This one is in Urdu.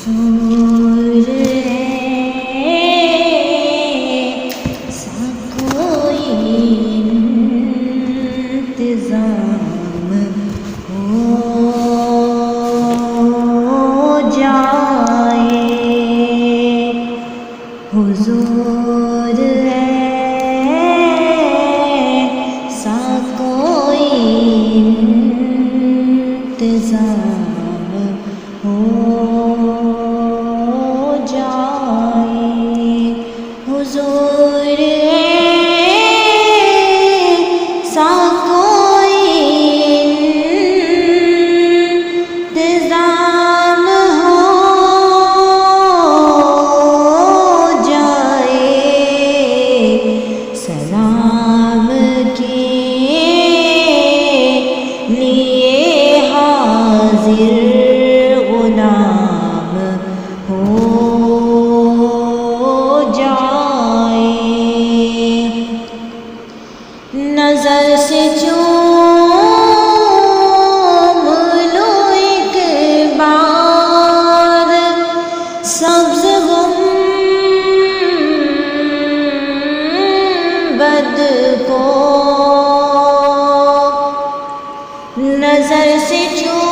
حضور ہے سا کوئی انتظام ہو جائے، حضور ہے سا کوئی انتظام ہو جائے، حضور ہے سا کوئی انتظام ہو جائے، سلام کے لیے حاضر غلام ہو جائے، نظر سے چوم لو ایک بار سبز گنبد کو، نظر سے چوم